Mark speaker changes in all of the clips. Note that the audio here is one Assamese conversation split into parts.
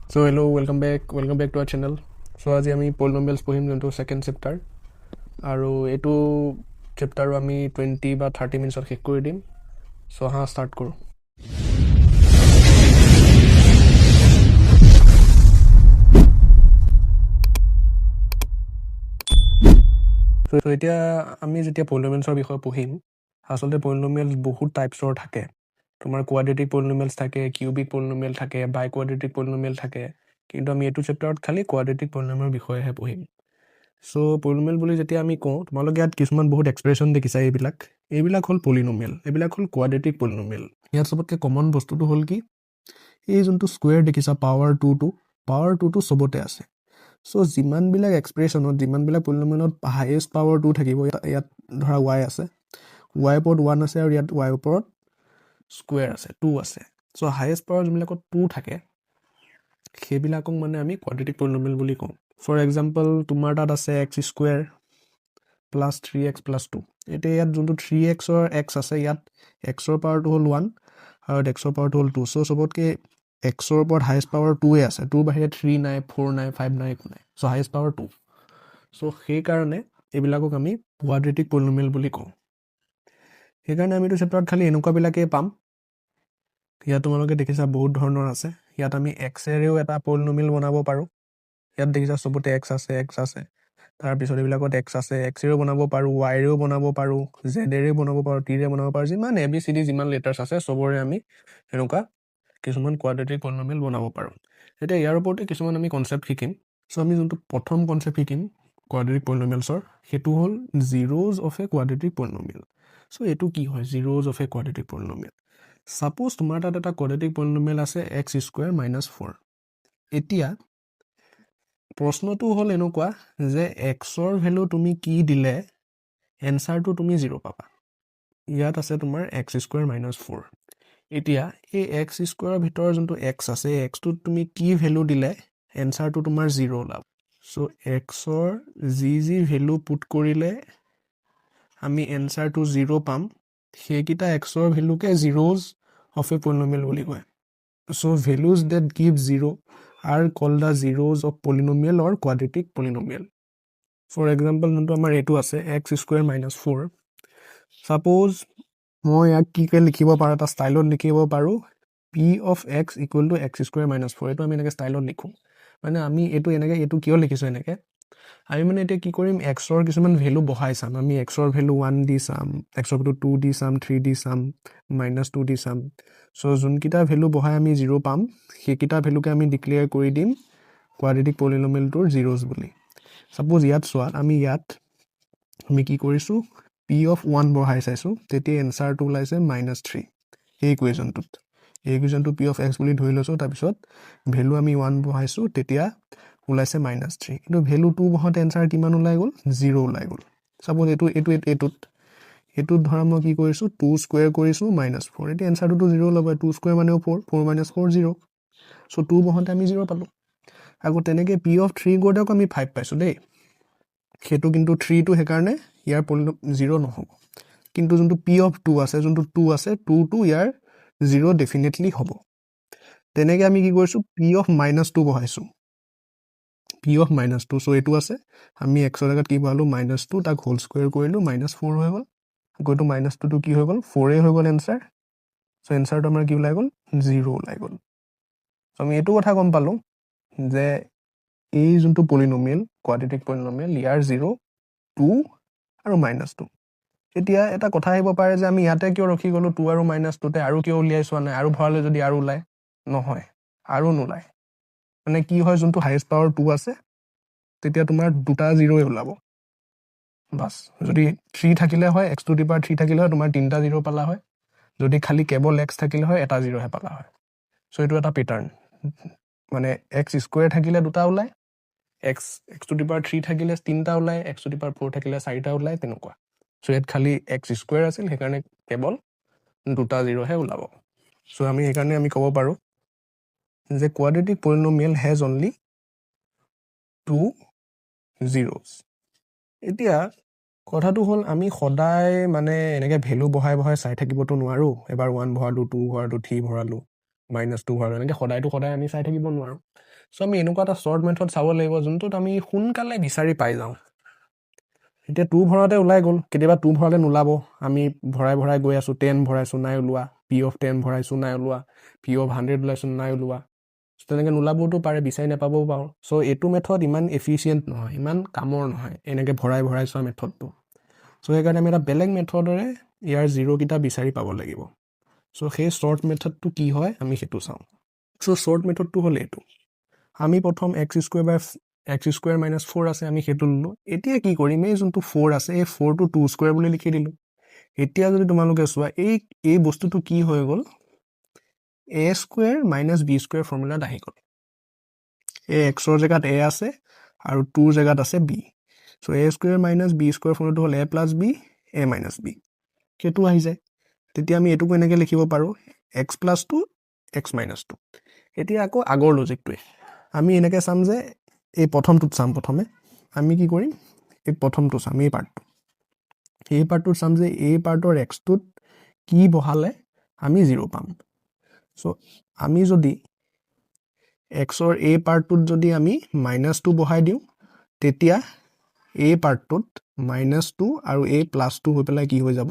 Speaker 1: So hello, welcome back to our channel. So আজি আমি polynomials পঢ়িম যোনটো সেকেন্ড চেপ্টাৰ আৰু এইটো চেপ্টাৰো আমি 20 বা 30 মিনিটছত শেষ কৰি দিম। সো হা ষ্টাৰ্ট কৰোঁ। সো এতিয়া আমি যেতিয়া polynomialsৰ বিষয়ে পঢ়িম, আচলতে polynomials বহুত টাইপছৰ থাকে। তোমাৰ কোৱাড্ৰেটিক পলিনোমিয়েলছ থাকে, কিউবিক পলিনোমিয়েল থাকে, বাই কোৱাড্ৰেটিক পলিনোমিয়েল থাকে, কিন্তু আমি এইটো চেপ্টাৰত খালি কোৱাড্ৰেটিক পলিনোমিয়েলৰ বিষয়েহে পঢ়িম। সো পলিনোমিয়েল বুলি যেতিয়া আমি কওঁ, তোমালোকে ইয়াত কিছুমান বহুত এক্সপ্ৰেশ্যন দেখিছা। এইবিলাক হ'ল পলিনোমিয়েল, এইবিলাক হ'ল কোৱাড্ৰেটিক পলিনোমিয়েল। ইয়াত চবতকৈ কমন বস্তুটো হ'ল কি, এই যোনটো স্কুৱেৰ দেখিছা পাৱাৰ টুটো চবতে আছে। সো যিমানবিলাক এক্সপ্ৰেশ্যনত, যিমানবিলাক পলিনোমিয়েলত হাইয়েষ্ট পাৱাৰ 2 থাকিব, ইয়াত ধৰা y আছে, y ওপৰত 1 আছে আৰু ইয়াত y ওপৰত স্কুৱেৰ আছে 2 আছে। সো হাইয়েষ্ট পাৱাৰ যোনবিলাকত 2 থাকে সেইবিলাকক মানে আমি কোৱাড্ৰেটিক পলিনোমিয়েল বুলি কওঁ। ফৰ এক্সাম্পল, তোমাৰ তাত আছে x square plus 3x plus 2। এতিয়া ইয়াত যোনটো 3xৰ x আছে, ইয়াত xৰ পাৱাৰটো হ'ল 1 আৰু xৰ পাৱাৰটো হ'ল 2। সো চবতকৈ xৰ ওপৰত হাইয়েষ্ট পাৱাৰ 2য়ে আছে, 2 বাহিৰে 3 নাই, 4 নাই, 5 নাই, একো নাই। So highest power 2। সো সেইকাৰণে এইবিলাকক আমি কোৱাড্ৰেটিক পলিনোমিয়েল বুলি কওঁ। সেইকাৰণে আমি এইটো চেপ্টাৰত খালি এনেকুৱাবিলাকেই পাম। ইয়াত তোমালোকে দেখিছা বহুত ধৰণৰ আছে। ইয়াত আমি এক্সেৰেও এটা পলিনোমিয়েল বনাব পাৰোঁ। ইয়াত দেখিছা চবতে x আছে। তাৰপিছত এইবিলাকত x আছে, এক্সেৰেও বনাব পাৰোঁ, ৱাইৰেও বনাব পাৰোঁ, জেডেৰেও বনাব পাৰোঁ, টিৰে বনাব পাৰোঁ। যিমান ABCD যিমান লেটাৰ্ছ আছে চবৰে আমি এনেকুৱা কিছুমান কোৱাড্ৰেটিক পলিনোমিয়েল বনাব পাৰোঁ। এতিয়া ইয়াৰ ওপৰতে কিছুমান আমি কনচেপ্ট শিকিম। চ' আমি যোনটো প্ৰথম কনচেপ্ট শিকিম কোৱাড্ৰেটিক পলিনোমিয়েলছৰ, সেইটো হ'ল জিৰ'জ অফ এ কোৱাড্ৰেটিক পলিনোমিয়েল। চ' এইটো কি হয় জিৰ'জ অফ এ কোৱাড্ৰেটিক পলিনোমিয়েল? ছাপ'জ তোমাৰ তাত এটা কোৱাড্ৰেটিক পলিনোমিয়েল আছে x স্কুৱেৰ মাইনাছ 4। এতিয়া প্ৰশ্নটো হ'ল এনেকুৱা যে এক্সৰ ভেলু তুমি কি দিলে এনচাৰটো তুমি 0 পাবা। ইয়াত আছে তোমাৰ x স্কুৱেৰ মাইনাছ 4। এতিয়া এই x স্কুৱেৰৰ ভিতৰৰ যোনটো x আছে, এক্সটোত তুমি কি ভেলু দিলে এনচাৰটো তোমাৰ 0 ওলাব। চ' এক্সৰ যি ভেলু পুট কৰিলে আমি এনচাৰটো 0 পাম, সেইকেইটা এক্সৰ ভেলুকে জিৰ'জ অফ এ পলিনোমিয়েল বুলি কয়। So' values that give 0 are called the zeros of polynomial or quadratic polynomial. For example, যোনটো আমাৰ এইটো আছে x স্কুৱেৰ মাইনাছ 4। ছাপ'জ মই ইয়াক কিকৈ লিখিব পাৰোঁ, এটা ষ্টাইলত লিখিব পাৰোঁ, p of x equal to x square minus 4। এইটো আমি এনেকৈ ষ্টাইলত লিখোঁ। মানে আমি এইটো কিয় লিখিছোঁ এনেকৈ, আমি মানে এতিয়া কি কৰিম, এক্সৰ কিছুমান ভেলু বহাই চাম। আমি এক্সৰ ভেলু 1 দি চাম, এক্সৰ ভেলু 2 দি চাম, 3 দি চাম, মাইনাছ 2 দি চাম। চ' যোনকেইটা ভেলু বহাই আমি 0 পাম, সেইকেইটা ভেলুকে আমি ডিক্লেয়াৰ কৰি দিম কোৱাড্ৰেটিক পলিনোমিয়েলটোৰ জিৰ'জ বুলি। ছাপ'জ ইয়াত চোৱা, আমি কি কৰিছোঁ, p of 1 বহাই চাইছোঁ, তেতিয়া এনচাৰটো ওলাইছে -3। এই ইকুৱেশ্যনটো p of x বুলি ধৰি লৈছোঁ, তাৰপিছত ভেলু আমি 1 বহাইছোঁ, তেতিয়া ওলাইছে -3। কিন্তু ভেলু 2 বহাওঁতে এনচাৰ কিমান ওলাই গ'ল, 0 ওলাই গ'ল। ছাপ'জ এইটোত ধৰা মই কি কৰিছোঁ, 2 স্কুৱেৰ কৰিছোঁ -4। এতিয়া এনচাৰটোতো 0 ল'ব, 2 স্কুৱেৰ মানেও 4, 4 - 4 0। চ' 2 বহাওঁতে আমি 0 পালোঁ। আকৌ তেনেকৈ p of 3 কৰোঁতে আকৌ আমি 5 পাইছোঁ দেই। সেইটো কিন্তু 3টো সেইকাৰণে ইয়াৰ 0 নহ'ব। কিন্তু যোনটো p of 2 আছে, 2টো ইয়াৰ 0 ডেফিনেটলি হ'ব। তেনেকৈ আমি কি কৰিছোঁ, p of -2 বহাইছোঁ, p of -2। চ' এইটো আছে, আমি এক্সৰ জেগাত কি বহালোঁ, -2, তাক হোল স্কুৱেৰ কৰিলোঁ, -4 হৈ গ'ল। আকৌ এইটো -2টো কি হৈ গ'ল, 4 হৈ গ'ল এনচাৰ। চ' এনচাৰটো আমাৰ কি ওলাই গ'ল, 0 ওলাই গ'ল। চ' আমি এইটো কথা গম পালোঁ যে এই যোনটো পলিনোমিয়েল, কোৱাড্ৰেটিক পলিনোমিয়েল, ইয়াৰ 0, 2 আৰু -2। এতিয়া এটা কথা আহিব পাৰে যে আমি ইয়াতে কিয় ৰখি গ'লোঁ, 2 আৰু -2তে, আৰু কিয় উলিয়াই চোৱা নাই, আৰু ভৰালে যদি আৰু ওলায়। নহয়, আৰু নোলায়। মানে কি হয়, যোনটো হাইয়েষ্ট পাৱাৰ 2 আছে, তেতিয়া তোমাৰ 2টা 0ই ওলাব বাছ। যদি 3 থাকিলে হয়, x টু দি পাৱাৰ 3 থাকিলে হয়, তোমাৰ 3টা 0 পালা হয়। যদি খালি কেৱল x থাকিলে হয়, এটা 0হে পালা হয়। চ' এইটো এটা পেটাৰ্ণ, মানে x স্কুৱেৰ থাকিলে 2টা ওলায়, x টু দি পাৱাৰ 3 থাকিলে 3টা ওলায়, x টু দি পাৱাৰ 4 থাকিলে 4টা ওলায়, তেনেকুৱা। চ' ইয়াত খালি x স্কুৱেৰ আছিল, সেইকাৰণে কেৱল 2টা 0হে ওলাব। চ' আমি সেইকাৰণে আমি ক'ব পাৰোঁ যে কোৱাড্ৰেটিক পলিনোমিয়েল হেজ অনলি 2 zeros। এতিয়া কথাটো হ'ল, আমি সদায় মানে এনেকৈ ভেলু বহাই চাই থাকিবতো নোৱাৰোঁ। এবাৰ 1 ভৰালোঁ, 2 ভৰালোঁ, 3 ভৰালোঁ। -2 ভৰালোঁ এনেকৈ সদায় আমি চাই থাকিব নোৱাৰোঁ চ' আমি এনেকুৱা এটা শ্বৰ্ট মেথড চাব লাগিব যোনটোত আমি সোনকালে বিচাৰি পাই যাওঁ এতিয়া 2 ভৰাওঁতে ওলাই গ'ল কেতিয়াবা 2 ভৰালে নোলাব আমি ভৰাই গৈ আছোঁ 10 ভৰাইছোঁ নাই ওলোৱা P(10) ভৰাইছোঁ নাই ওলোৱা P(100) ওলাইছোঁ নাই ওলোৱা তেনেকৈ নোলাবওতো পাৰে বিচাৰি নাপাবও পাৰোঁ চ' এইটো মেথড ইমান এফিচিয়েণ্ট নহয় ইমান কামৰ নহয় এনেকৈ ভৰাই চোৱা মেথডটো চ' সেইকাৰণে আমি এটা বেলেগ মেথডেৰে ইয়াৰ জিৰ'কেইটা বিচাৰি পাব লাগিব চ' সেই শ্বৰ্ট মেথডটো কি হয় আমি সেইটো চাওঁ চ' শ্বৰ্ট মেথডটো হ'ল এইটো আমি প্ৰথম x² - 4 আছে আমি সেইটো ল'লোঁ এতিয়া কি কৰিম এই যোনটো 4 আছে এই 4টো 2² বুলি লিখি দিলোঁ এতিয়া যদি তোমালোকে চোৱা এই বস্তুটো কি হৈ গ'ল a² - b² ফৰ্মুলাত আহি গ'ল এই xৰ জেগাত a আছে আৰু 2ৰ জেগাত আছে b চ' a² - b² ফৰ্মুলাটো হ'ল a + b a - b সেইটো আহি যায় তেতিয়া আমি এইটোকো এনেকৈ লিখিব পাৰোঁ x + 2 x - 2 এতিয়া আকৌ আগৰ লজিকটোৱে আমি এনেকৈ চাম যে এই প্ৰথমটোত চাম প্ৰথমে আমি কি কৰিম এই প্ৰথমটো চাম এই পাৰ্টটোত চাম যে এই পাৰ্টৰ xটোত কি বহালে আমি 0 পাম চ' আমি যদি xৰ এই পাৰ্টটোত যদি আমি -2 বহাই দিওঁ তেতিয়া এই পাৰ্টটোত -2 আৰু এই +2 হৈ পেলাই কি হৈ যাব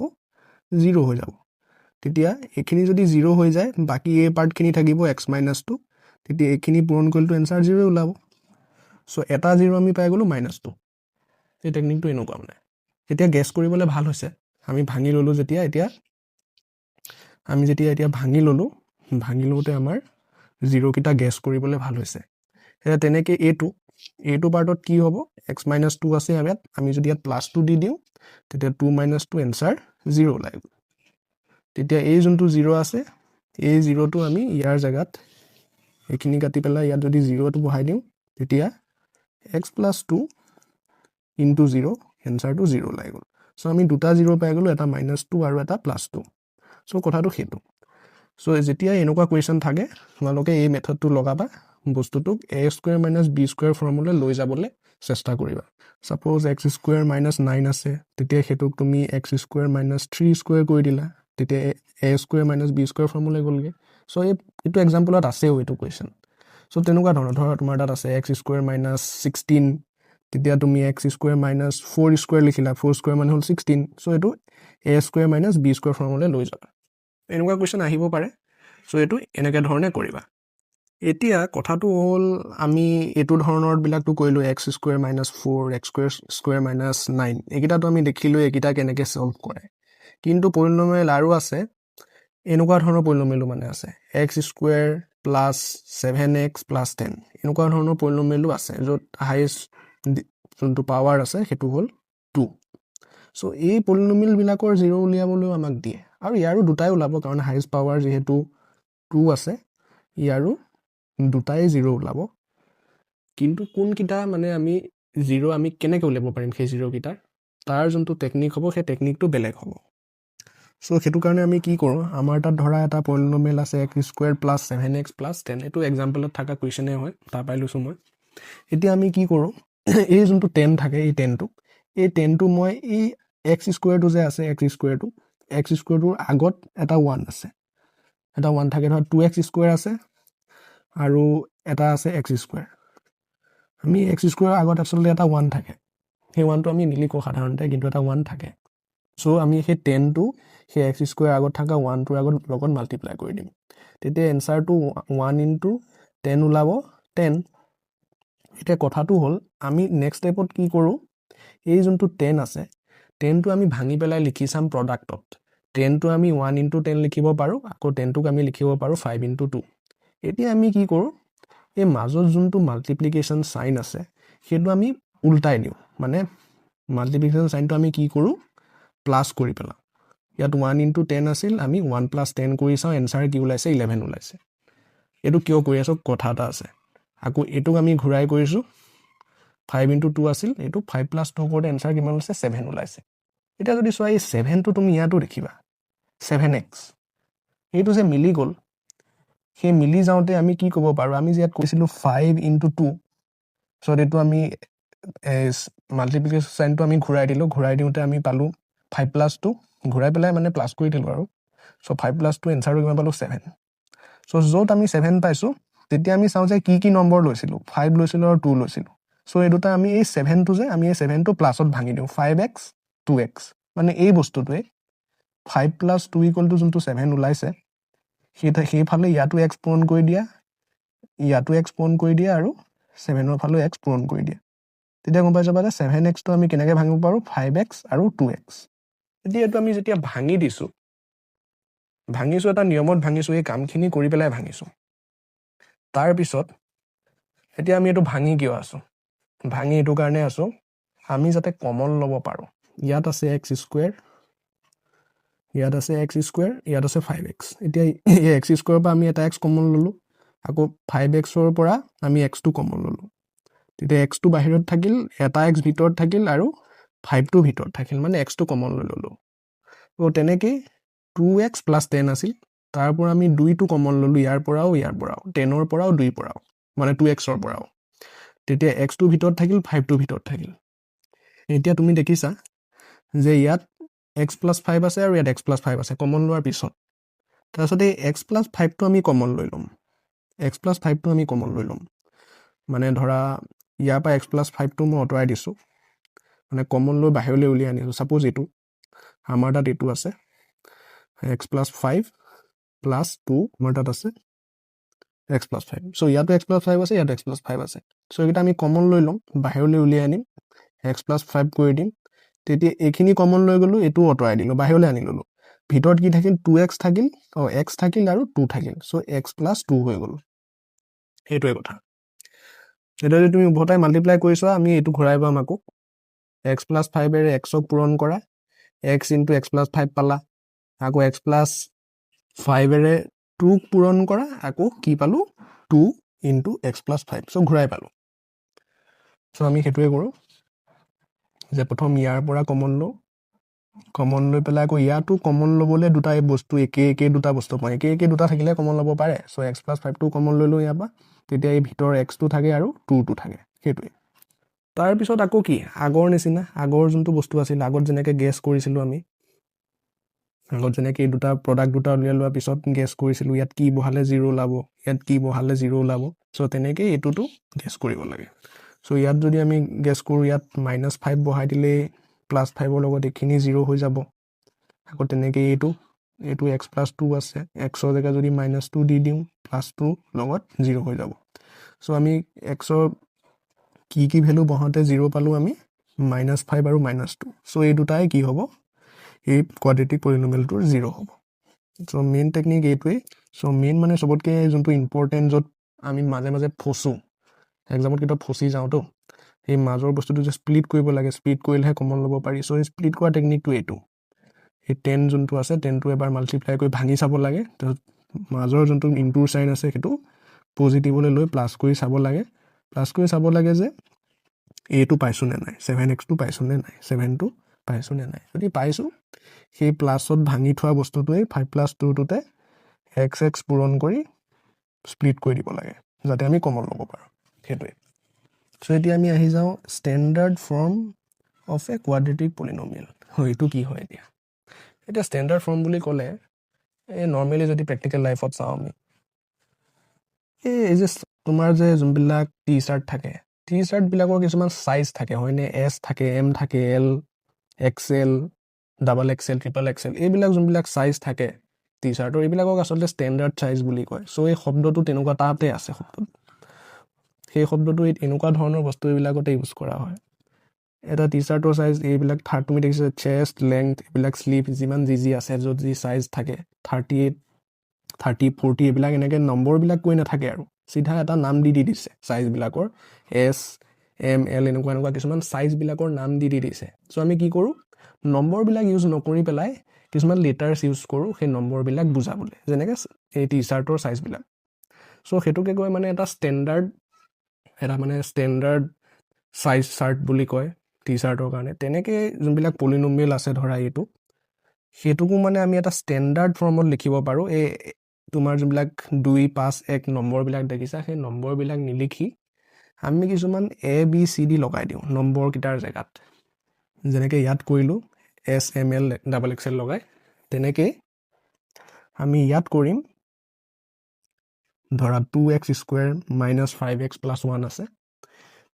Speaker 1: 0 হৈ যাব তেতিয়া এইখিনি যদি 0 হৈ যায় বাকী এই পাৰ্টখিনি থাকিব x - 2 তেতিয়া এইখিনি পূৰণ কৰিলেতো এনচাৰ 0 ওলাব চ' এটা 0 আমি পাই গ'লোঁ -2 এই টেকনিকটো এনেকুৱা মানে এতিয়া গেছ কৰিবলৈ ভাল হৈছে আমি ভাঙি ল'লোঁ যেতিয়া এতিয়া ভাঙি লওঁতে আমাৰ জিৰ'কেইটা গেছ কৰিবলৈ ভাল হৈছে এতিয়া তেনেকৈ এইটো পাৰ্টত কি হ'ব x - 2 আছে ইয়াত আমি যদি ইয়াত +2 দি দিওঁ তেতিয়া 2 - 2 এনচাৰ 0 ওলাই গ'ল তেতিয়া এই যোনটো 0 আছে এই 0টো আমি ইয়াৰ জেগাত এইখিনি কাটি পেলাই ইয়াত যদি 0টো বহাই দিওঁ তেতিয়া x + 2 * 0 এনচাৰটো 0 ওলাই গ'ল চ' আমি দুটা 0 পাই গ'লোঁ এটা -2 আৰু এটা +2 চ' কথাটো সেইটো চ' যেতিয়া এনেকুৱা কুৱেশ্যন থাকে তোমালোকে এই মেথডটো লগাবা বস্তুটোক a² - b² ফৰ্মলৈ লৈ যাবলৈ চেষ্টা কৰিবা ছাপ'জ x² - 9 আছে তেতিয়া সেইটোক তুমি x² - 3² কৰি দিলা তেতিয়া a² - b² ফৰ্মলৈ গ'লগৈ চ' এইটো এক্সাম্পলত আছেও এইটো কুৱেশ্যন চ' তেনেকুৱা ধৰণৰ ধৰা তোমাৰ তাত আছে x² - 16 তেতিয়া তুমি x² - 4² লিখিলা 4² মানে হ'ল 16 চ' এইটো a² - b² ফৰ্মলৈ লৈ যাবা এনেকুৱা কুৱেশ্যন আহিব পাৰে চ' এইটো এনেকৈ ধৰণে কৰিবা এতিয়া কথাটো হ'ল আমি এইটো ধৰণৰ বিলাকটো কৰিলোঁ x² - 4 x² - 9 এইকেইটাতো আমি দেখিলোঁ এইকেইটা কেনেকৈ ছল্ভ কৰে কিন্তু পলিনমিয়েল আৰু আছে এনেকুৱা ধৰণৰ পলিনমিয়েলো মানে আছে x² + 7x + 10 এনেকুৱা ধৰণৰ পলিনমিয়েলো আছে য'ত হাইয়েষ্ট যোনটো পাৱাৰ আছে সেইটো হ'ল 2 চ' এই পলিনমিয়েলবিলাকৰ 0 উলিয়াবলৈও আমাক দিয়ে আৰু ইয়াৰো দুটাই ওলাব কাৰণ হাইয়েষ্ট পাৱাৰ যিহেতু 2 আছে ইয়াৰো দুটাই 0 ওলাব কিন্তু কোনকেইটা মানে আমি 0 আমি কেনেকৈ উলিয়াব পাৰিম সেই 0কেইটাৰ তাৰ যোনটো টেকনিক হ'ব সেই টেকনিকটো বেলেগ হ'ব চ' সেইটো কাৰণে আমি কি কৰোঁ আমাৰ তাত ধৰা এটা পলিনমিয়েল আছে x² + 7x + 10 এইটো এক্সাম্পলত থকা কুৱেশ্যনে হয় তাৰ পৰাই লৈছোঁ মই এতিয়া আমি কি কৰোঁ এই যোনটো 10 থাকে এই 10টো মই এই x² যে আছে x²টোৰ আগত এটা 1 আছে এটা 1 থাকে ধৰা 2x² আছে আৰু এটা আছে x² আমি x² আগত আচলতে এটা 1 থাকে সেই 1টো আমি নিলিখোঁ সাধাৰণতে কিন্তু এটা 1 থাকে চ' আমি সেই 10টো সেই x² আগত থকা 1টোৰ লগত মাল্টিপ্লাই কৰি দিম তেতিয়া এনচাৰটো 1 * 10 ওলাব 10 এতিয়া কথাটো হ'ল আমি নেক্সট ষ্টেপত কি কৰোঁ এই যোনটো 10 আছে 10টো আমি ভাঙি পেলাই লিখি চাম প্ৰডাক্টত 10টো আমি 1 * 10 লিখিব পাৰোঁ আকৌ 10টোক আমি লিখিব পাৰোঁ 5 * 2 এতিয়া আমি কি কৰোঁ এই মাজত যোনটো মাল্টিপ্লিকেশ্যন চাইন আছে সেইটো আমি উল্টাই দিওঁ মানে মাল্টিপ্লিকেশ্যন চাইনটো আমি কি কৰোঁ প্লাছ কৰি পেলাওঁ ইয়াত 1 * 10 আছিল আমি 1 + 10 কৰি চাওঁ এনচাৰ কি ওলাইছে 11 ওলাইছে এইটো কিয় কৰি আছোঁ কথা এটা আছে আকৌ এইটোক আমি ঘূৰাই কৰিছোঁ 5 * 2 আছিল এইটো 5 + 2 কৰোঁতে এনচাৰ কিমান ওলাইছে 7 ওলাইছে এতিয়া যদি চোৱা এই 7টো তুমি ইয়াতো দেখিবা 7x এইটো যে মিলি গ'ল সেই মিলি যাওঁতে আমি কি ক'ব পাৰোঁ আমি যে ইয়াত কৈছিলোঁ 5 * 2 চ' এইটো আমি মাল্টিপ্লিকেশ্যন চাইনটো আমি ঘূৰাই দিওঁতে আমি পালোঁ 5 + 2 ঘূৰাই পেলাই মানে প্লাছ কৰি দিলোঁ আৰু চ' 5 + 2 এনচাৰটো কিমান পালোঁ 7 চ' য'ত আমি 7 পাইছোঁ তেতিয়া আমি চাওঁ যে কি নম্বৰ লৈছিলোঁ 5 লৈছিলোঁ আৰু 2 লৈছিলোঁ চ' এই দুটা আমি এই 7টো যে আমি এই 7টো প্লাছত ভাঙি দিওঁ 5x 2x মানে এই বস্তুটোৱে 5 + 2 = যোনটো 7 ওলাইছে সেইফালে ইয়াতো x পূৰণ কৰি দিয়া ইয়াতো x পূৰণ কৰি দিয়া আৰু 7ৰ ফালেও x পূৰণ কৰি দিয়া তেতিয়া গম পাই যাবা যে 7xটো আমি কেনেকৈ ভাঙিব পাৰোঁ 5x আৰু 2x এতিয়া এইটো আমি যেতিয়া ভাঙিছোঁ এটা নিয়মত ভাঙিছোঁ এই কামখিনি কৰি পেলাই ভাঙিছোঁ তাৰপিছত এতিয়া আমি এইটো ভাঙি কিয় আছোঁ ভাঙি এইটো কাৰণে আছোঁ আমি যাতে কমন ল'ব পাৰোঁ ইয়াত আছে x স্কুৱেৰ ইয়াত আছে x স্কুৱেৰ ইয়াত আছে 5x এতিয়া এই x স্কুৱেৰৰ পৰা আমি এটা x কমন ল'লোঁ আকৌ 5xৰ পৰা আমি xটো কমন ল'লোঁ তেতিয়া xটো বাহিৰত থাকিল এটা x ভিতৰত থাকিল আৰু 5টো ভিতৰত থাকিল মানে xটো কমন লৈ ল'লোঁ ত' তেনেকেই 2x + 10 আছিল তাৰ পৰা আমি 2টো কমন ল'লোঁ ইয়াৰ পৰাও 10ৰ পৰাও 2ৰ পৰাও মানে 2xৰ পৰাও তেতিয়া xটো ভিতৰত থাকিল 5টো ভিতৰত থাকিল এতিয়া তুমি দেখিছা যে ইয়াত x + 5 আছে আৰু ইয়াত x + 5 আছে কমন লোৱাৰ পিছত তাৰপিছত এই x + 5টো আমি কমন লৈ ল'ম x + 5টো আমি কমন লৈ ল'ম মানে ধৰা ইয়াৰ পৰা x + 5টো মই আঁতৰাই দিছোঁ মানে কমন লৈ বাহিৰলৈ উলিয়াই আনিছোঁ ছাপ'জ এইটো আমাৰ তাত এইটো আছে x + 5 + 2 আমাৰ তাত আছে x + 5 চ' ইয়াতো x + 5 আছে ইয়াতো x + 5 আছে চ' এইকেইটা আমি কমন লৈ ল'ম বাহিৰলৈ উলিয়াই আনিম x + 5 কৰি দিম তেতিয়া এইখিনি কমন লৈ গ'লোঁ এইটো আঁতৰাই দিলোঁ বাহিৰলৈ আনি ল'লোঁ ভিতৰত কি থাকিল 2x থাকিল x থাকিল আৰু 2 থাকিল চ' x + 2 হৈ গ'ল সেইটোৱে কথা এতিয়া যদি তুমি উভতাই মাল্টিপ্লাই কৰি চোৱা আমি এইটো ঘূৰাই পাম আকৌ x + 5ৰে xক পূৰণ কৰা x × x + 5 পালা আকৌ x + 5ৰে 2ক পূৰণ কৰা আকৌ কি পালোঁ 2 × x + 5 চ' ঘূৰাই পালোঁ চ' আমি সেইটোৱে কৰোঁ যে প্ৰথম ইয়াৰ পৰা কমন লৈ পেলাই আকৌ ইয়াতো কমন ল'বলৈ দুটা বস্তু একে দুটা বস্তু পাওঁ একে দুটা থাকিলে কমন ল'ব পাৰে চ' x + 5টো কমন লৈ লওঁ ইয়াৰ পৰা তেতিয়া এই ভিতৰ xটো থাকে আৰু 2টো থাকে সেইটোৱে তাৰপিছত আকৌ কি আগৰ নিচিনা আগৰ যোনটো বস্তু আছিল আগত যেনেকৈ গেছ কৰিছিলোঁ আমি আগত যেনেকৈ এই দুটা প্ৰডাক্ট দুটা উলিয়াই লোৱাৰ পিছত গেছ কৰিছিলোঁ ইয়াত কি বহালে 0 ওলাব ইয়াত কি বহালে 0 ওলাব চ' তেনেকেই এইটোতো গেছ কৰিব লাগে চ' ইয়াত যদি আমি গেছ কৰোঁ ইয়াত -5 বহাই দিলেই +5ৰ লগত এইখিনি 0 হৈ যাব আকৌ তেনেকেই এইটো x + 2 আছে xৰ জেগা যদি -2 দি দিওঁ +2 লগত 0 হৈ যাব চ' আমি xৰ কি ভেলু বহাওঁতে 0 পালোঁ আমি -5 আৰু -2 চ' এই দুটাই কি হ'ব এই কোৱাড্ৰেটিক পলিনমিয়েলটোৰ 0 হ'ব চ' মেইন টেকনিক এইটোৱেই চ' মেইন মানে চবতকৈ যোনটো ইম্পৰ্টেণ্ট য'ত আমি মাজে ফচোঁ এক্সামত কেতিয়াবা ফচি যাওঁতো সেই মাজৰ বস্তুটো যে স্প্লিট কৰিব লাগে স্প্লিট কৰিলেহে কমন ল'ব পাৰি চ' এই স্প্লিট কৰা টেকনিকটো এইটো এই 10 যোনটো আছে 10টো এবাৰ মাল্টিপ্লাই কৰি ভাঙি চাব লাগে তাৰপিছত মাজৰ যোনটো ইনটুৰ চাইন আছে সেইটো পজিটিভলৈ লৈ প্লাছ কৰি চাব লাগে যে এইটো পাইছোঁ নে নাই 7xটো পাইছোঁ নে নাই 7টো পাইছোঁ নে নাই যদি পাইছোঁ সেই প্লাছত ভাঙি থোৱা বস্তুটোৱেই 5 + 2টোতে x পূৰণ কৰি স্প্লিট কৰি দিব লাগে যাতে আমি কমন ল'ব পাৰোঁ সেইটোৱে চ' এতিয়া আমি আহি যাওঁ standard form of a quadratic polynomial এইটো কি হয় এতিয়া ষ্টেণ্ডাৰ্ড ফৰ্ম বুলি ক'লে এই নৰ্মেলি যদি প্ৰেক্টিকেল লাইফত চাওঁ আমি এই যে তোমাৰ যে যোনবিলাক টি চাৰ্টবিলাকৰ কিছুমান চাইজ থাকে হয়নে S থাকে M থাকে L XL XXL XXL এইবিলাক যোনবিলাক চাইজ থাকে টি চাৰ্টৰ এইবিলাকক আচলতে ষ্টেণ্ডাৰ্ড চাইজ বুলি কয় চ' এই শব্দটো তেনেকুৱা তাতে আছে শব্দটো সেই শব্দটো এনেকুৱা ধৰণৰ বস্তু এইবিলাকতে ইউজ কৰা হয় এটা টি চাৰ্টৰ চাইজ এইবিলাক তুমি দেখিছা চেষ্ট লেংথ এইবিলাক শ্লিভ যিমান যি আছে য'ত যি চাইজ থাকে 38 30 40 এইবিলাক এনেকৈ নম্বৰবিলাক কৈ নাথাকে আৰু চিধা এটা নাম দি দিছে চাইজবিলাকৰ S M L এনেকুৱা কিছুমান চাইজবিলাকৰ নাম দি দিছে চ' আমি কি কৰোঁ নম্বৰবিলাক ইউজ নকৰি পেলাই কিছুমান লেটাৰ্ছ ইউজ কৰোঁ সেই নম্বৰবিলাক বুজাবলৈ যেনেকৈ এই টি চাৰ্টৰ চাইজবিলাক চ' সেইটোকে কয় মানে এটা ষ্টেণ্ডাৰ্ড চাইজ চাৰ্ট বুলি কয় টি চাৰ্টৰ কাৰণে তেনেকৈ যোনবিলাক পলিনমিয়েল আছে ধৰা সেইটোকো মানে আমি এটা ষ্টেণ্ডাৰ্ড ফৰ্মত লিখিব পাৰোঁ এই তোমাৰ যোনবিলাক 2 5 1 নম্বৰবিলাক দেখিছা সেই নম্বৰবিলাক নিলিখি আমি কিছুমান ABCD লগাই দিওঁ নম্বৰকেইটাৰ জেগাত যেনেকৈ ইয়াত কৰিলোঁ S M L XXL লগাই তেনেকৈ আমি ইয়াত কৰিম ধৰা 2x square minus 5x plus 1 আছে,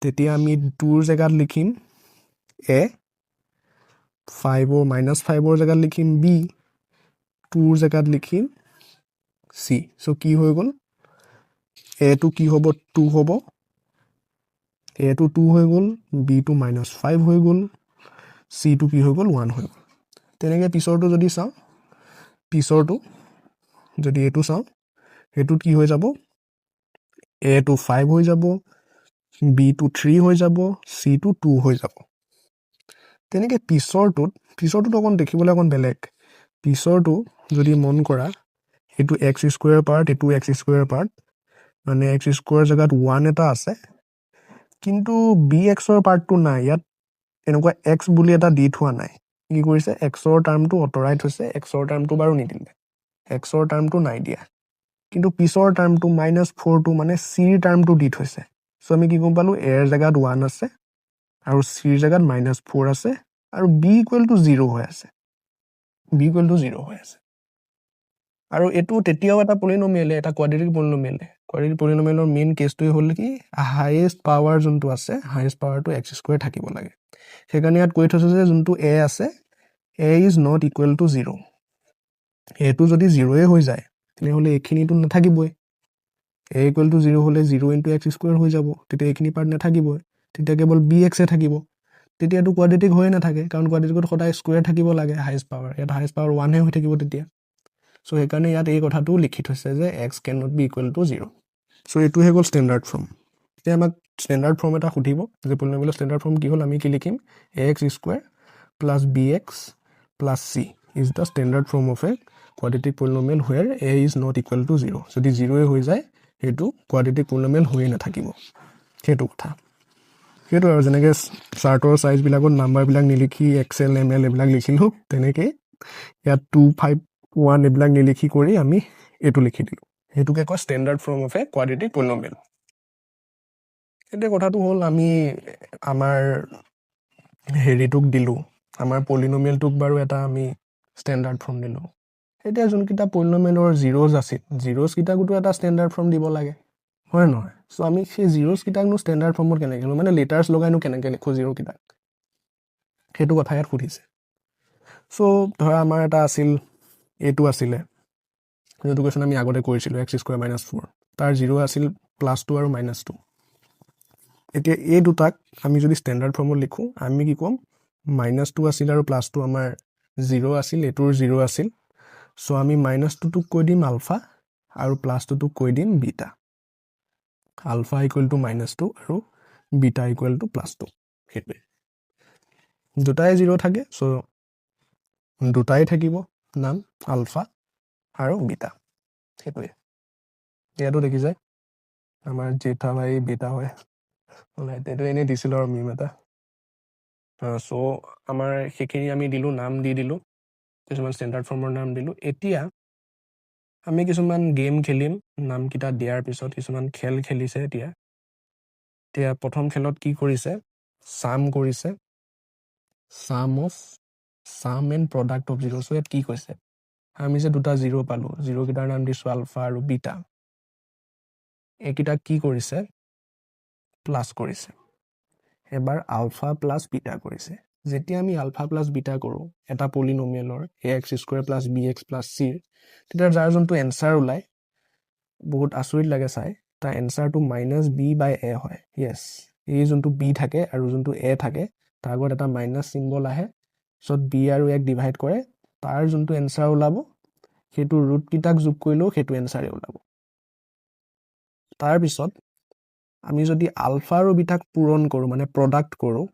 Speaker 1: তেতিয়া আমি 2ৰ জেগাত লিখিম a, 5ৰ জেগাত লিখিম b, 2ৰ জেগাত লিখিম c। চ' কি হৈ গ'ল, a টো কি হ'ব 2 হ'ব, a টো 2 হৈ গ'ল, b টো -5 হৈ গ'ল, c টো কি হৈ গ'ল 1 হৈ গ'ল। তেনেকৈ পিছৰটো যদি চাওঁ, পিছৰটো যদি এইটো চাওঁ, সেইটোত কি হৈ যাব, a টো 5 হৈ যাব, b টো 3 হৈ যাব, c টো 2 হৈ যাব। তেনেকৈ পিছৰটোত অকণ দেখিবলৈ অকণ বেলেগ। পিছৰটো যদি মন কৰা, এইটো এক্স স্কুৱেৰ পাৰ্ট, এইটো এক্স স্কুৱেৰ পাৰ্ট, মানে এক্স স্কুৱেৰ জেগাত 1 এটা আছে, কিন্তু বি এক্সৰ পাৰ্টটো নাই। ইয়াত এনেকুৱা এক্স বুলি এটা দি থোৱা নাই। কি কৰিছে, এক্সৰ টাৰ্মটো আঁতৰাই থৈছে, এক্সৰ টাৰ্মটো বাৰু নিদিলে, এক্সৰ টাৰ্মটো নাই দিয়া, কিন্তু পিছৰ টাৰ্মটো -4টো মানে চিৰ টাৰ্মটো দি থৈছে। চ' আমি কি গম পালোঁ, এৰ জেগাত 1 আছে আৰু চিৰ জেগাত -4 আছে আৰু বি ইকুৱেল টু 0 হৈ আছে, বি ইকুৱেল টু 0 হৈ আছে। আৰু এইটো তেতিয়াও এটা পলিনমিয়েলে, এটা কোৱাড্ৰেটিক পলিনমিয়েলে। কোৱাড্ৰেটিক পলিনমিয়েলৰ মেইন কেছটোৱে হ'ল কি, হাইয়েষ্ট পাৱাৰ যোনটো আছে, হাইয়েষ্ট পাৱাৰটো এক্স স্কুৱেৰ থাকিব লাগে। সেইকাৰণে ইয়াত কৈ থৈছে যে যোনটো এ আছে, এ ইজ নট ইকুৱেল টু 0। এইটো যদি 0য়ে হৈ যায়, তেনেহ'লে এইখিনিতো নাথাকিবই। এ ইকুৱেল টু 0 হ'লে 0 ইনটু এক্স স্কুৱেৰ হৈ যাব, তেতিয়া এইখিনি পাৰ্ট নাথাকিবই, তেতিয়া কেৱল বি এক্সে থাকিব। তেতিয়াতো কোৱাড্ৰেটিক হৈয়ে নাথাকে, কাৰণ কোৱাড্ৰেটিকত সদায় স্কুৱেৰ থাকিব লাগে হাইয়েষ্ট পাৱাৰ, ইয়াত হাইয়েষ্ট পাৱাৰ 1হে হৈ থাকিব তেতিয়া। চ' সেইকাৰণে ইয়াত এই কথাটো লিখি থৈছে যে x can not be equal to 0। So' এইটো হৈ গ'ল ষ্টেণ্ডাৰ্ড ফৰ্ম। এতিয়া আমাক ষ্টেণ্ডাৰ্ড ফৰ্ম এটা সুধিব যে পলিনমিয়েলৰ ষ্টেণ্ডাৰ্ড ফৰ্ম কি হ'ল, আমি কি লিখিম, a x square plus b x plus c is the standard form of a quadratic polynomial where a is not equal to 0। যদি 0য়ে হৈ যায়, সেইটো কোৱাড্ৰেটিক পলিনমিয়েল হৈয়ে নাথাকিব, সেইটো কথা। সেইটো আৰু যেনেকৈ চাৰ্টৰ চাইজবিলাকত নাম্বাৰবিলাক নিলিখি এক্সেল ML এইবিলাক লিখিলোঁ, তেনেকেই ইয়াত 2, 5, 1 এইবিলাক নিলিখি কৰি আমি এইটো লিখি দিলোঁ। সেইটোকে কয় standard form of a quadratic polynomial. এতিয়া কথাটো হ'ল, আমি আমাৰ হেৰিটোক দিলোঁ, আমাৰ পলিনমিয়েলটোক বাৰু এটা আমি ষ্টেণ্ডাৰ্ড ফৰ্ম দিলোঁ। এতিয়া যোনকেইটা পলিনমিয়েলৰ জিৰ'জ আছিল, জিৰ'জকেইটাকোতো এটা ষ্টেণ্ডাৰ্ড ফৰ্ম দিব লাগে, হয় নহয়? চ' আমি সেই জিৰ'জকেইটাকনো ষ্টেণ্ডাৰ্ড ফৰ্মত কেনেকৈ লিখোঁ, মানে লেটাৰ্ছ লগাইনো কেনেকৈ লিখোঁ জিৰ'কেইটাক, সেইটো কথা ইয়াত সুধিছে। চ' ধৰা আমাৰ এটা আছিল, এইটো আছিলে, যিটো কুৱেশ্যন আমি আগতে কৰিছিলোঁ, এক্স স্কুৱেৰ -4, তাৰ 0 আছিল +2 আৰু -2। এতিয়া এই দুটাক আমি যদি ষ্টেণ্ডাৰ্ড ফৰ্মত লিখোঁ, আমি কি ক'ম, -2 আছিল আৰু +2 আমাৰ 0 আছিল, এইটোৰ 0 আছিল। চ' আমি -2টোক কৈ দিম আলফা আৰু +2টোক কৈ দিম বিটা। আলফা ইকুৱেল টু -2 আৰু বিটা ইকুৱেল টু +2, সেইটোৱে। দুটাই 0 থাকে, চ' দুটাই থাকিব নাম আলফা আৰু বিটা, সেইটোৱে। ইয়াতো দেখি যায় আমাৰ জেঠা ভাই বিটা হয়, এইটো এনেই দিছিলোঁ আৰু মিম এটা। চ' আমাৰ সেইখিনি আমি দিলোঁ, নাম দি দিলোঁ, কিছুমান ষ্টেণ্ডাৰ্ড ফৰ্মৰ নাম দিলোঁ। এতিয়া আমি কিছুমান গেম খেলিম, নামকেইটা দিয়াৰ পিছত কিছুমান খেল খেলিছে। এতিয়া প্ৰথম খেলত কি কৰিছে, চাম কৰিছে, চাম এণ্ড প্ৰডাক্ট অফ জিৰ'। চ' ইয়াত কি কৈছে, আমি যে দুটা 0 পালোঁ, জিৰ'কেইটাৰ নাম দিছোঁ আলফা আৰু বিটা, এইকেইটাক কি কৰিছে, প্লাছ কৰিছে। এবাৰ আলফা প্লাছ বিটা কৰিছে। যেতিয়া আমি আলফা প্লাছ বিটা কৰোঁ এটা পলিনমিয়েলৰ a x square plus b x plus চিৰ, তেতিয়া যাৰ যোনটো এনচাৰ ওলায়, বহুত আচৰিত লাগে চাই, তাৰ এনচাৰটো -b/a হয়। য়েছ, এই যোনটো বি থাকে আৰু যোনটো এ থাকে, তাৰ আগত এটা মাইনাছ চিম্বল আহে, পিছত বি আৰু এক ডিভাইড কৰে, তাৰ যোনটো এনচাৰ ওলাব, সেইটো ৰুটকেইটাক যোগ কৰিলেও সেইটো এনচাৰে ওলাব। তাৰপিছত আমি যদি আলফা আৰু বিটাক পূৰণ কৰোঁ, মানে প্ৰডাক্ট কৰোঁ,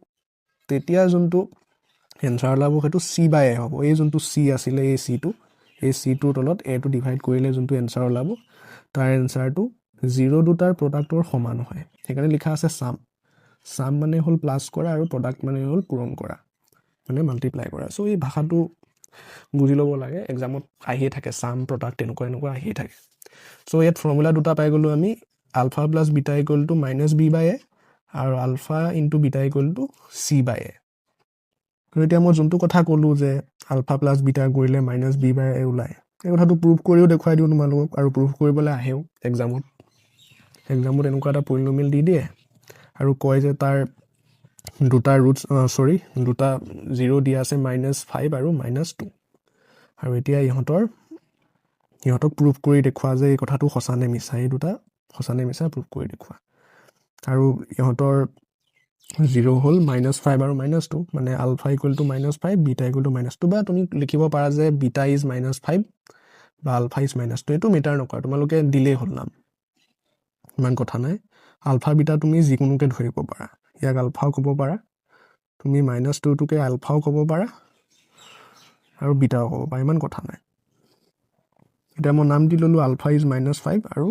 Speaker 1: তেতিয়া যোনটো এনচাৰ ওলাব সেইটো c/a হ'ব। এই যোনটো c আছিলে, এই চিটোৰ তলত এটো ডিভাইড কৰিলে যোনটো এনচাৰ ওলাব, তাৰ এনচাৰটো 0 দুটাৰ প্ৰডাক্টৰ সমান হয়। সেইকাৰণে লিখা আছে চাম মানে হ'ল প্লাছ কৰা আৰু প্ৰডাক্ট মানে হ'ল পূৰণ কৰা, মানে মাল্টিপ্লাই কৰা। চ' এই ভাষাটো বুজি ল'ব লাগে, এক্সামত আহিয়ে থাকে, চাম প্ৰডাক্ট এনেকুৱা আহিয়ে থাকে। চ' ইয়াত ফৰ্মুলা দুটা পাই গ'লোঁ আমি, alpha plus beta equal to -b/a আৰু alpha into beta equal to c/a। এতিয়া মই যোনটো কথা ক'লোঁ যে আলফা প্লাছ বিটা কৰিলে -b/a ওলায়, এই কথাটো প্ৰুভ কৰিও দেখুৱাই দিওঁ তোমালোকক, আৰু প্ৰুভ কৰিবলৈ আহেও এক্সামত এনেকুৱা এটা পলিনমিয়েল দি দিয়ে আৰু কয় যে তাৰ দুটা ৰুটছ দুটা 0 দিয়া আছে -5 আৰু -2, আৰু এতিয়া ইহঁতক প্ৰুভ কৰি দেখুওৱা যে এই কথাটো সঁচা নে মিছা, এই দুটা সঁচা নে মিছা প্ৰুভ কৰি দেখুওৱা। আৰু ইহঁতৰ 0 হ'ল -5 আৰু -2, মানে alpha equal to -5, beta equal to -2, বা তুমি লিখিব পাৰা যে বিটা ইজ -5 বা আলফা ইজ -2, এইটো মেটাৰ নকৰে, তোমালোকে দিলেই হ'ল নাম, ইমান কথা নাই। আলফা বিটা তুমি যিকোনোকে ধৰিব পাৰা, ইয়াক আলফাও ক'ব পাৰা, তুমি -2টোকে আলফাও ক'ব পাৰা আৰু বিটাও ক'ব পাৰা, ইমান কথা নাই। এতিয়া মই নাম দি ল'লোঁ আলফা ইজ -5 আৰু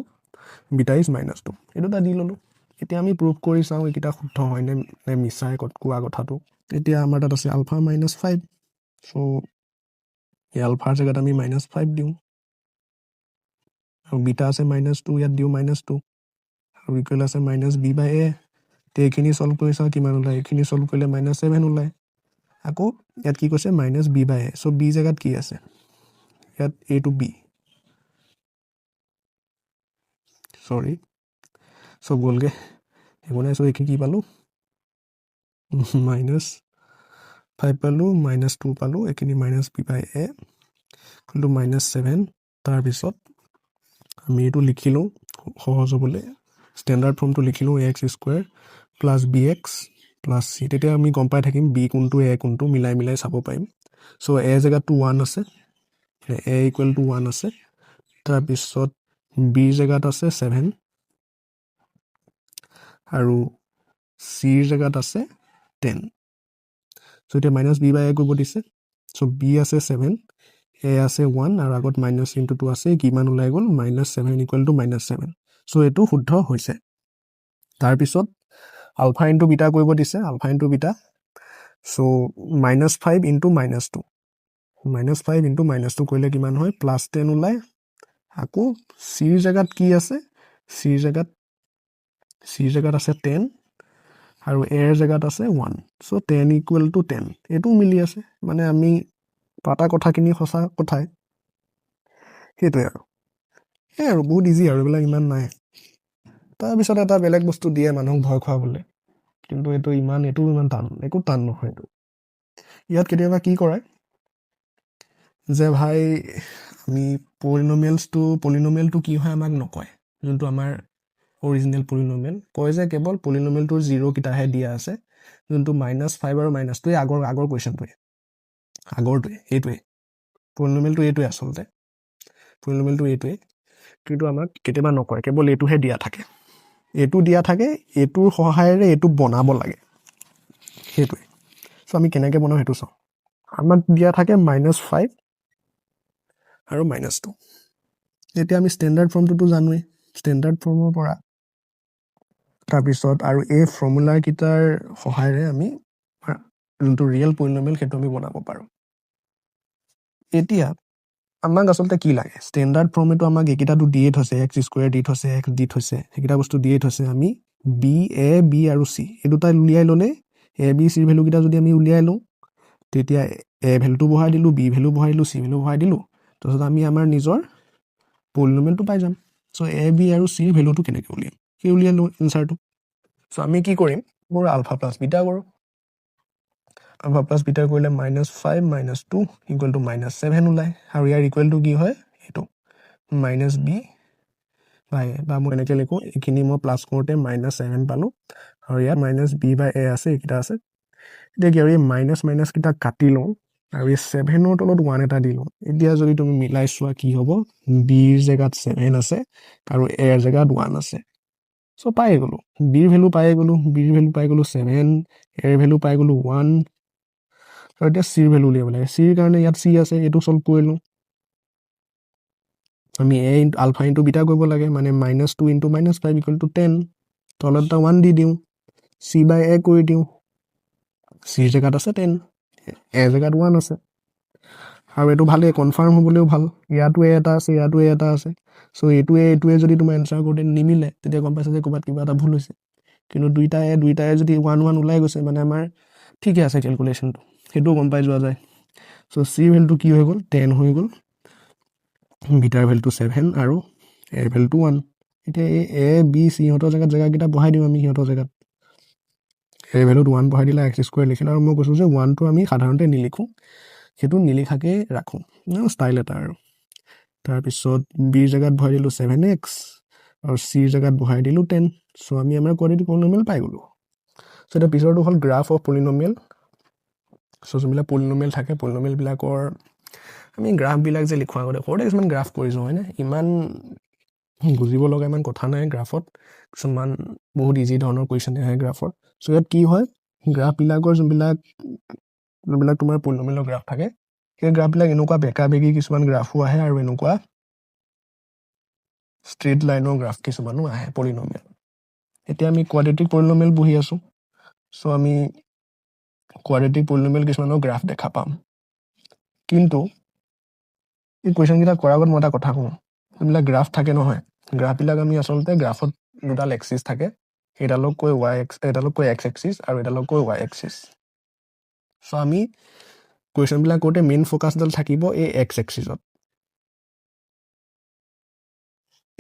Speaker 1: বিটা ইজ -2, এই দুটা দি ল'লোঁ। এতিয়া আমি প্ৰুভ কৰি চাওঁ এইকেইটা শুদ্ধ হয়নে নে মিছাই কোৱা কথাটো। এতিয়া আমাৰ তাত আছে আলফা -5, চ' এই আলফাৰ জেগাত আমি -5 দিওঁ, আৰু বিটা আছে -2, ইয়াত দিওঁ -2, আৰু ইকুৱেল আছে -b/a। এতিয়া এইখিনি চল্ভ কৰি চাওঁ কিমান ওলায়, এইখিনি চল্ভ কৰিলে -7 ওলায়। আকৌ ইয়াত কি কৈছে -b/a, চ' b জেগাত কি আছে, ইয়াত a to b, চ' গ'লগৈ একো নাই। চ' এইখিনি কি পালোঁ, -5 পালোঁ, -2 পালোঁ, এইখিনি -b/a কিন্তু -7। তাৰপিছত আমি এইটো লিখিলোঁ সহজ হ'বলৈ, ষ্টেণ্ডাৰ্ড ফৰ্মটো লিখিলোঁ ax² + bx + c, তেতিয়া আমি গম পাই থাকিম b কোনটো a কোনটো, মিলাই চাব পাৰিম। চ' a জেগাতটো 1 আছে, a ইকুৱেল টু 1 আছে, তাৰপিছত b জেগাত আছে 7 আৰু চিৰ জেগাত আছে 10। চ' এতিয়া -b/a কৰিব দিছে, চ' b আছে 7, a আছে 1, আৰু আগত মাইনাছ চিনটোতো আছে, কিমান ওলাই গ'ল -7 ইকুৱেল টু -7। চ' এইটো শুদ্ধ হৈছে। তাৰপিছত আলফা ইনটু বিটা কৰিব দিছে, আলফা ইনটু বিটা, চ' -5 ইনটু -2, -5 ইনটু -2 কৰিলে কিমান হয়, +10 ওলায়। আকৌ চিৰ জেগাত কি আছে, চিৰ জেগাত আছে 10 আৰু এৰ জেগাত আছে 1, চ' 10 ইকুৱেল টু 10, এইটোও মিলি আছে, মানে আমি পাতা কথাখিনি সঁচা কথাই, সেইটোৱে আৰু সেই আৰু বহুত ইজি আৰু এইবিলাক ইমান নাই। তাৰপিছত এটা বেলেগ বস্তু দিয়ে মানুহক ভয় খুৱাবলৈ, কিন্তু এইটো ইমান টান, একো টান নহয় এইটো। ইয়াত কেতিয়াবা কি কৰে যে ভাই আমি পলিনমিয়েলটো কি হয় আমাক নকয়, যোনটো আমাৰ অৰিজিনেল পলিনমিয়েল, কয় যে কেৱল পলিনমিয়েলটোৰ 0 কেইটাহে দিয়া আছে, যোনটো -5 আৰু -2 আগৰ কুৱেশ্যনটোৱে, এইটোৱে পলিনমিয়েলটো, এইটোৱে আচলতে পলিনমিয়েলটো এইটোৱে, কিন্তু আমাক কেতিয়াবা নকয়, কেৱল এইটোহে দিয়া থাকে, এইটোৰ সহায়েৰে এইটো বনাব লাগে, সেইটোৱে। চ' আমি কেনেকৈ বনাওঁ সেইটো চাওঁ। আমাক দিয়া থাকে -5 আৰু -2, এতিয়া আমি ষ্টেণ্ডাৰ্ড ফৰ্মটোতো জানোৱেই, ষ্টেণ্ডাৰ্ড ফৰ্মৰ পৰা তাৰপিছত আৰু এই ফৰ্মুলাকেইটাৰ সহায়েৰে আমি যোনটো ৰিয়েল পলিনমিয়েল সেইটো আমি বনাব পাৰোঁ। এতিয়া আমাক আচলতে কি লাগে, ষ্টেণ্ডাৰ্ড ফৰ্মেটো আমাক এইকেইটাটো দিয়ে থৈছে, x² দি থৈছে, x দি থৈছে, সেইকেইটা বস্তু দিয়ে থৈছে। আমি a b আৰু c এই দুটা উলিয়াই ল'লে, a b c ভেলুকেইটা যদি আমি উলিয়াই লওঁ, তেতিয়া a ভেলুটো বহাই দিলোঁ, b ভেলু বহাই দিলোঁ, c ভেলু বহাই দিলোঁ, তাৰপিছত আমি আমাৰ নিজৰ পলিনমিয়েলটো পাই যাম। চ' a b আৰু c ভেলুটো কেনেকৈ উলিয়াম, সেই উলিয়াই লওঁ এনচাৰটো। চ' আমি কি কৰিম, মোৰ আলফা প্লাছ বিটা কৰোঁ, আলফা প্লাছ বিটা কৰিলে -5 -2 ইকুৱেল টু -7 ওলায়, আৰু ইয়াৰ ইকুৱেলটো কি হয়, এইটো -b/a, বা মই এনেকৈ লিখোঁ, এইখিনি মই প্লাছ কৰোঁতে -7 পালোঁ, আৰু ইয়াত -b/a আছে, এইকেইটা আছে। এতিয়া কি আৰু এই মাইনাছকেইটা কাটি লওঁ, আৰু এই 7ৰ তলত 1 এটা দি লওঁ। এতিয়া যদি তুমি মিলাই চোৱা কি হ'ব, বিৰ জেগাত 7 আছে আৰু এৰ জেগাত 1 আছে, চ' পাই গ'লোঁ, বিৰ ভেলু পাই গ'লোঁ, 7, এৰ ভেলু পাই গ'লোঁ 1, আৰু এতিয়া চিৰ ভেলু উলিয়াব লাগে। চিৰ কাৰণে ইয়াত চি আছে, এইটো চল্ভ কৰিলোঁ। আমি আলফা ইনটু বিটা কৰিব লাগে, মানে -2 ইনটু -5 ইকুৱেল টু 10, তলত এটা 1 দি দিওঁ, c/a কৰি দিওঁ, চিৰ জেগাত আছে 10, এ জেগাত 1 আছে, আৰু এইটো ভালেই, কনফাৰ্ম হ'বলৈও ভাল, ইয়াতো এ এটা আছে, ইয়াতো এ এটা আছে। চ' এইটোৱে যদি তোমাৰ এনচাৰ কৰোঁতে নিমিলে, তেতিয়া গম পাইছা যে ক'ৰবাত কিবা এটা ভুল হৈছে। কিন্তু দুইটাই যদি 1 1 ওলাই গৈছে, মানে আমাৰ ঠিকে আছে কেলকুলেশ্যনটো, সেইটোও গম পাই যোৱা যায়। চ' চি ভেলুটো কি হৈ গ'ল, 10 হৈ গ'ল, বিটাৰ ভেলুটো 7 আৰু এৰ ভেলুটো 1। এতিয়া এই এ বি চি সিহঁতৰ জেগাকেইটা বহাই দিওঁ আমি সিহঁতৰ জেগাত। এৰ ভেলুত 1 বহাই দিলে এক্স স্কুৱেৰ লিখিলোঁ, আৰু মই কৈছোঁ যে 1টো আমি সাধাৰণতে নিলিখোঁ, সেইটো নিলিখাকৈ ৰাখোঁ, ষ্টাইল এটা আৰু। তাৰপিছত বিৰ জেগাত বহাই দিলোঁ 7x আৰু চিৰ জেগাত বহাই দিলোঁ 10। চ' আমি আমাৰ কোৱাড্ৰেটিক পলিনমিয়েল পাই গ'লোঁ। চ' এতিয়া পিছৰটো হ'ল গ্ৰাফ অফ পলিনমিয়েল। চ' যোনবিলাক পলিনমিয়েল থাকে, পলিনমিয়েলবিলাকৰ আমি গ্ৰাফবিলাক যে লিখোঁ আগতে সৰুতে কিছুমান গ্ৰাফ কৰিছোঁ হয়নে, ইমান বুজিব লগা ইমান কথা নাই গ্ৰাফত, কিছুমান বহুত ইজি ধৰণৰ কুৱেশ্যন আহে গ্ৰাফত। চ' ইয়াত কি হয়, গ্ৰাফবিলাকৰ যোনবিলাক তোমাৰ পলিনমিয়েলৰ গ্ৰাফ থাকে, সেই গ্ৰাফবিলাক এনেকুৱা বেকা বেগি কিছুমান গ্ৰাফো আহে আৰু এনেকুৱা ষ্ট্ৰেইট লাইনৰ গ্ৰাফ কিছুমানো আহে পলিনমিয়েল। এতিয়া আমি কোৱাড্ৰেটিক পলিনমিয়েল বহি আছোঁ, চ' আমি কোৱাড্ৰেটিক পলিনমিয়েল কিছুমানৰ গ্ৰাফ দেখা পাম। কিন্তু এই কুৱেশ্যনকেইটা কৰাৰ আগত মই এটা কথা কওঁ, যোনবিলাক গ্ৰাফ থাকে নহয়, গ্ৰাফবিলাক আমি আচলতে গ্ৰাফত দুডাল এক্সিছ থাকে, সেইডালক কৈ এক্স এক্সিছ আৰু এডালক কৈ ৱাই এক্সিছ। চ' আমি কুৱেশ্যনবিলাক কৰোঁতে মেইন ফ'কাছডাল থাকিব এই এক্স এক্সিছত।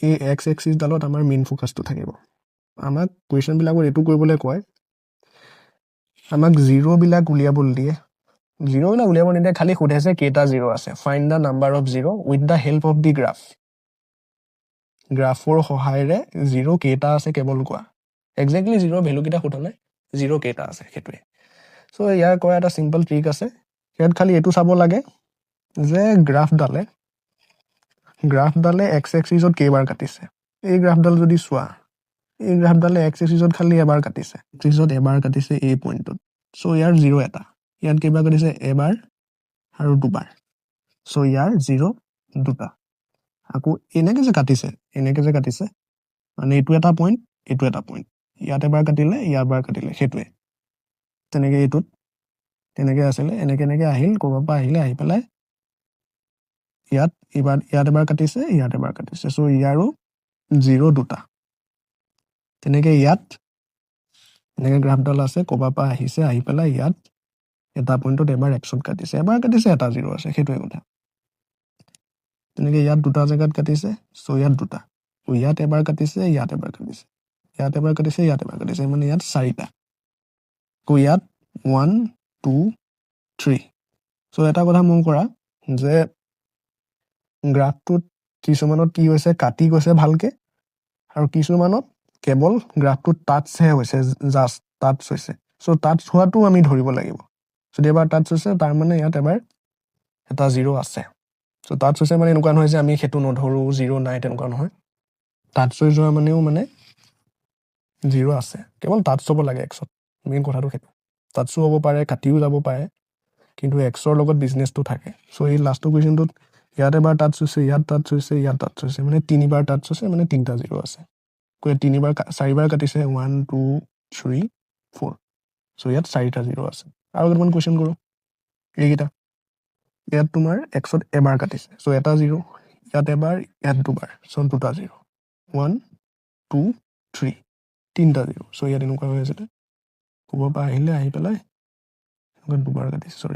Speaker 1: এই এক্স এক্সিছডালত আমাৰ মেইন ফ'কাছটো থাকিব। আমাক কুৱেশ্যনবিলাকত এইটো কৰিবলৈ কয়, আমাক জিৰ'বিলাক উলিয়াবলৈ দিয়ে। জিৰ'বিলাক উলিয়াব নিদিয়ে, খালি সোধে যে কেইটা জিৰ' আছে, find the number of zero' with the help of the graph. গ্ৰাফৰ সহায়েৰে জিৰ' কেইটা আছে কেৱল কোৱা। একজেক্টলি জিৰ' ভেলুকেইটা সোধা নাই, জিৰ' কেইটা আছে সেইটোৱে। চ' ইয়াৰ কৰা এটা চিম্পল ট্ৰিক আছে, ইয়াত খালি এইটো চাব লাগে যে গ্ৰাফডালে এক্স এক্সিছত কেইবাৰ কাটিছে। এই গ্ৰাফডাল যদি চোৱা, এই গ্ৰাফডালে এক্স এক্সিছত খালি এবাৰ কাটিছে, এক্সিছত এবাৰ কাটিছে এই পইণ্টটোত। চ' ইয়াৰ জিৰ' এটা, ইয়াত কেইবাৰ কাটিছে এবাৰ আৰু দুবাৰ। চ' ইয়াৰ জিৰ' দুটা। আকৌ এনেকৈ যে কাটিছে মানে এইটো এটা পইণ্ট, এইটো এটা পইণ্ট, ইয়াত এবাৰ কাটিলে ইয়াৰ বাৰ কাটিলে, সেইটোৱে। তেনেকৈ এইটোত তেনেকৈ আছিলে, এনেকৈ আহিল, ক'ৰবাৰ পৰা আহিলে, আহি পেলাই ইয়াত এবাৰ কাটিছে, ইয়াত এবাৰ কাটিছে। চ' ইয়াৰো জিৰ' দুটা। তেনেকৈ ইয়াত এনেকৈ গ্ৰাফডাল আছে, ক'ৰবাৰ পৰা আহিছে, আহি পেলাই ইয়াত এটা পইণ্টত এবাৰ এক্সত কাটিছে, এবাৰ কাটিছে, এটা জিৰ' আছে, সেইটোৱে কথা। তেনেকৈ ইয়াত দুটা জেগাত কাটিছে, চ' ইয়াত দুটা। ইয়াত এবাৰ কাটিছে, ইয়াত এবাৰ কাটিছে, ইয়াত এবাৰ কাটিছে, ইয়াত এবাৰ কাটিছে, মানে ইয়াত চাৰিটা। আকৌ ইয়াত 1 2 3। চ' এটা কথা মন কৰা যে গ্ৰাফটোত কিছুমানত কি হৈছে, কাটি গৈছে ভালকে, আৰু কিছুমানত কেৱল গ্ৰাফটোত টাচহে হৈছে, জাষ্ট টাচ হৈছে। চ' টাচ হোৱাটো আমি ধৰিব লাগিব। যদি এবাৰ টাচ হৈছে, তাৰমানে ইয়াত এবাৰ এটা জিৰ' আছে। চ' টাচ হৈছে মানে এনেকুৱা নহয় যে আমি সেইটো নধৰোঁ, জিৰ' নাই, তেনেকুৱা নহয়। টাচ হৈ যোৱা মানেও মানে জিৰ' আছে, কেৱল টাচ হ'ব লাগে এক্সত, মেইন কথাটো সেইটো। টাচো হ'ব পাৰে, কাটিও যাব পাৰে, কিন্তু এক্সৰ লগত বিজনেছটো থাকে। চ' এই লাষ্টৰ কুৱেশ্যনটোত ইয়াত এবাৰ টাচ হৈছে, ইয়াত টাচ হৈছে, ইয়াত টাচ হৈছে, মানে তিনিবাৰ টাচ হৈছে, মানে তিনিটা জিৰ' আছে। চাৰিবাৰ কাটিছে, 1 2 3 4। চ' ইয়াত চাৰিটা জিৰ' আছে। আৰু কেইটামান কুৱেশ্যন কৰোঁ, এইকেইটা। ইয়াত তোমাৰ এক্সত এবাৰ কাটিছে, চ' এটা জিৰ', ইয়াত এবাৰ, ইয়াত দুবাৰ, চ' দুটা জিৰ', 1 2 3, তিনিটা জিৰ'। চ' ইয়াত এনেকুৱা হৈ আছিলে, ক'ৰবাৰ পৰা আহিলে, আহি পেলাই এনেকৈ দুবাৰ কাটিছে,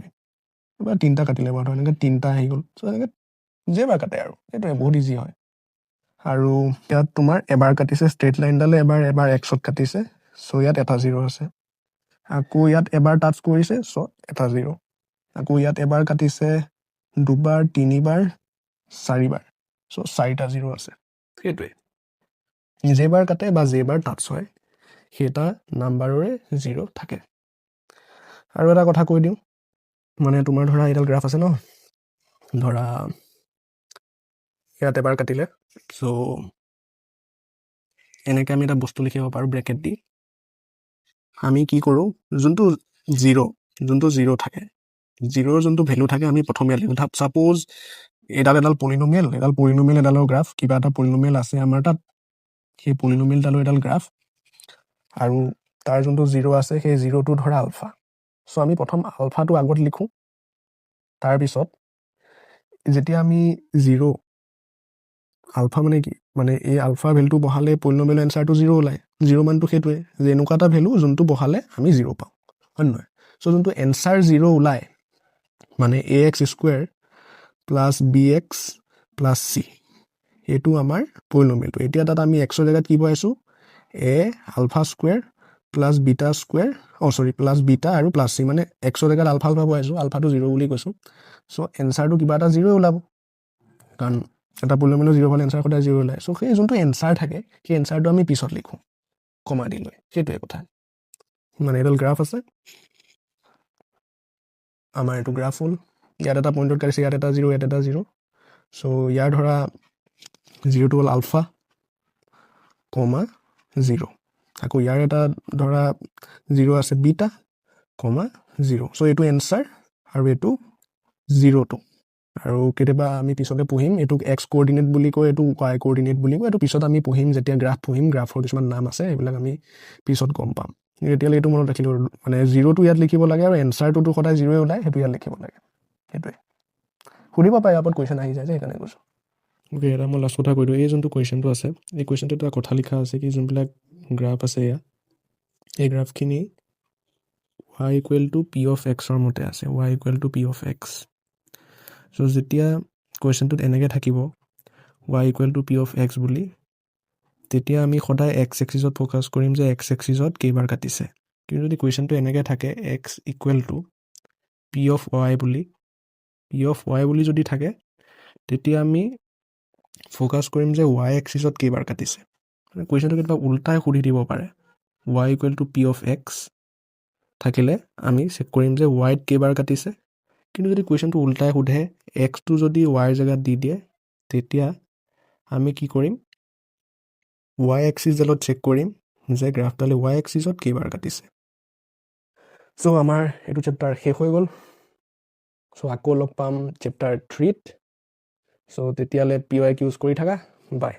Speaker 1: এবাৰ তিনিটা কাটিলে বাৰু, এনেকৈ তিনিটা আহি গ'ল। চ' এনেকৈ যেইবাৰ কাটে আৰু, সেইটোৱে বহুত ইজি হয়। আৰু ইয়াত তোমাৰ এবাৰ কাটিছে, ষ্ট্ৰেইট লাইনডালে এবাৰ এক্সত কাটিছে, চ' ইয়াত এটা জিৰ' আছে। আকৌ ইয়াত এবাৰ টাচ কৰিছে, চ' এটা জিৰ'। আকৌ ইয়াত এবাৰ কাটিছে, দুবাৰ, তিনিবাৰ, চাৰিবাৰ, চ' চাৰিটা জিৰ' আছে, সেইটোৱে। যেইবাৰ কাটে বা যেইবাৰ টাচ হয়, সেইটা নাম্বাৰৰে জিৰ' থাকে। আৰু এটা কথা কৈ দিওঁ, মানে তোমাৰ ধৰা এইডাল গ্ৰাফ আছে ন, ধৰা ইয়াত এবাৰ কাটিলে, চ' এনেকৈ আমি এটা বস্তু লিখিব পাৰোঁ ব্ৰেকেট দি। আমি কি কৰোঁ, যোনটো জিৰ' থাকে, জিৰ'ৰ যোনটো ভেলু থাকে, আমি প্ৰথমে লিখোঁ। ছাপ'জ এডাল পলিনমিয়েল, এডালৰ গ্ৰাফ, কিবা এটা পলিনমিয়েল আছে আমাৰ তাত, সেই পলিনমিয়েলডালৰ এডাল গ্ৰাফ, আৰু তাৰ যোনটো জিৰ' আছে, সেই জিৰ'টো ধৰা আলফা। চ' আমি প্ৰথম আলফাটো আগত লিখোঁ, তাৰপিছত যেতিয়া আমি জিৰ' আলফা মানে কি, মানে এই আলফা ভেলুটো বহালে পলিনমিয়েল এনচাৰটো জিৰ' ওলায়। জিৰ' মানটো সেইটোৱে, যে এনেকুৱা এটা ভেলু যোনটো বহালে আমি জিৰ' পাওঁ, হয় নহয়? চ' যোনটো এনচাৰ জিৰ' ওলায়, মানে ax square plus bx plus C, এইটো আমাৰ পলিনমিয়েলটো। এতিয়া তাত আমি এক্সৰ জেগাত কি পাইছোঁ, a alpha square plus beta square, plus beta আৰু প্লাছ চি, মানে এক্সৰ জেগাত আলফা পাইছোঁ, আলফাটো 0 বুলি কৈছোঁ। চ' এনচাৰটো কিবা এটা 0 ওলাব, কাৰণ এটা পলিনমিয়েলৰ 0 হ'লে এনচাৰ সদায় 0 ওলায়। চ' সেই যোনটো এনচাৰ থাকে সেই এনচাৰটো আমি পিছত লিখোঁ কমা দি লৈ, সেইটোৱে কথা। মানে এডাল গ্ৰাফ আছে, আমাৰ এইটো গ্ৰাফ হ'ল, ইয়াত এটা পইণ্টত কাটিছে, ইয়াত এটা 0, ইয়াত এটা 0। চ' ইয়াৰ ধৰা 0টো হ'ল আলফা কমা 0, আকৌ ইয়াৰ এটা ধৰা 0 আছে বিটা কমা 0। চ' এইটো এনচাৰ আৰু এইটো 0টো। আৰু কেতিয়াবা আমি পিছতে পঢ়িম, এইটোক এক্স কোঅৰ্ডিনেট বুলি কয়, এইটো ৱাই কোঅৰ্ডিনেট বুলি কয়। এইটো পিছত আমি পঢ়িম, যেতিয়া গ্ৰাফ পঢ়িম, গ্ৰাফৰ কিছুমান নাম আছে, এইবিলাক আমি পিছত গম পাম। এতিয়ালৈ এইটো মনত ৰাখিলোঁ, মানে 0টো ইয়াত লিখিব লাগে আৰু এনচাৰটোতো সদায় 0 ওলায়, সেইটো ইয়াত লিখিব লাগে, সেইটোৱে। সুধিব পাৰে, ইয়াৰ ওপৰত কুৱেশ্যন আহি যায় যে, সেইকাৰণে কৈছোঁ। অ'কে, এটা মই লাষ্ট কথা কৈ দিওঁ, এই যোনটো কুৱেশ্যনটো আছে, এই কুৱেশ্যনটোত এটা কথা লিখা আছে কি, যোনবিলাক গ্ৰাফ আছে এয়া, এই গ্ৰাফখিনি y equal to p of এক্সৰ মতে আছে, y equal to p of x. So' যেতিয়া কুৱেশ্যনটোত এনেকৈ থাকিব y equal to p of x বুলি, তেতিয়া আমি সদায় এক্স এক্সিছত ফ'কাছ কৰিম যে এক্স এক্সিছত কেইবাৰ কাটিছে। কিন্তু যদি কুৱেশ্যনটো এনেকৈ থাকে x equal to p of Y বুলি যদি থাকে, তেতিয়া আমি ফ'কাছ কৰিম যে ৱাই এক্সিছত কেইবাৰ কাটিছে। কুৱেশ্যনটো কেতিয়াবা উল্টাই সুধি দিব পাৰে, Y equal to p of x থাকিলে আমি চেক কৰিম যে ৱাইত কেইবাৰ কাটিছে। কিন্তু যদি কুৱেশ্যনটো উল্টাই সোধে, এক্সটো যদি ৱাইৰ জেগাত দি দিয়ে, তেতিয়া আমি কি কৰিম, ৱাই এক্সিছডালত চেক কৰিম যে গ্ৰাফডালে ৱাই এক্সিছত কেইবাৰ কাটিছে। চ' আমাৰ এইটো চেপ্টাৰ শেষ হৈ গ'ল। চ' আকৌ লগ পাম চেপ্টাৰ 3ত। চ' তেতিয়ালৈ PYQ ইউজ কৰি থাকা, বাই।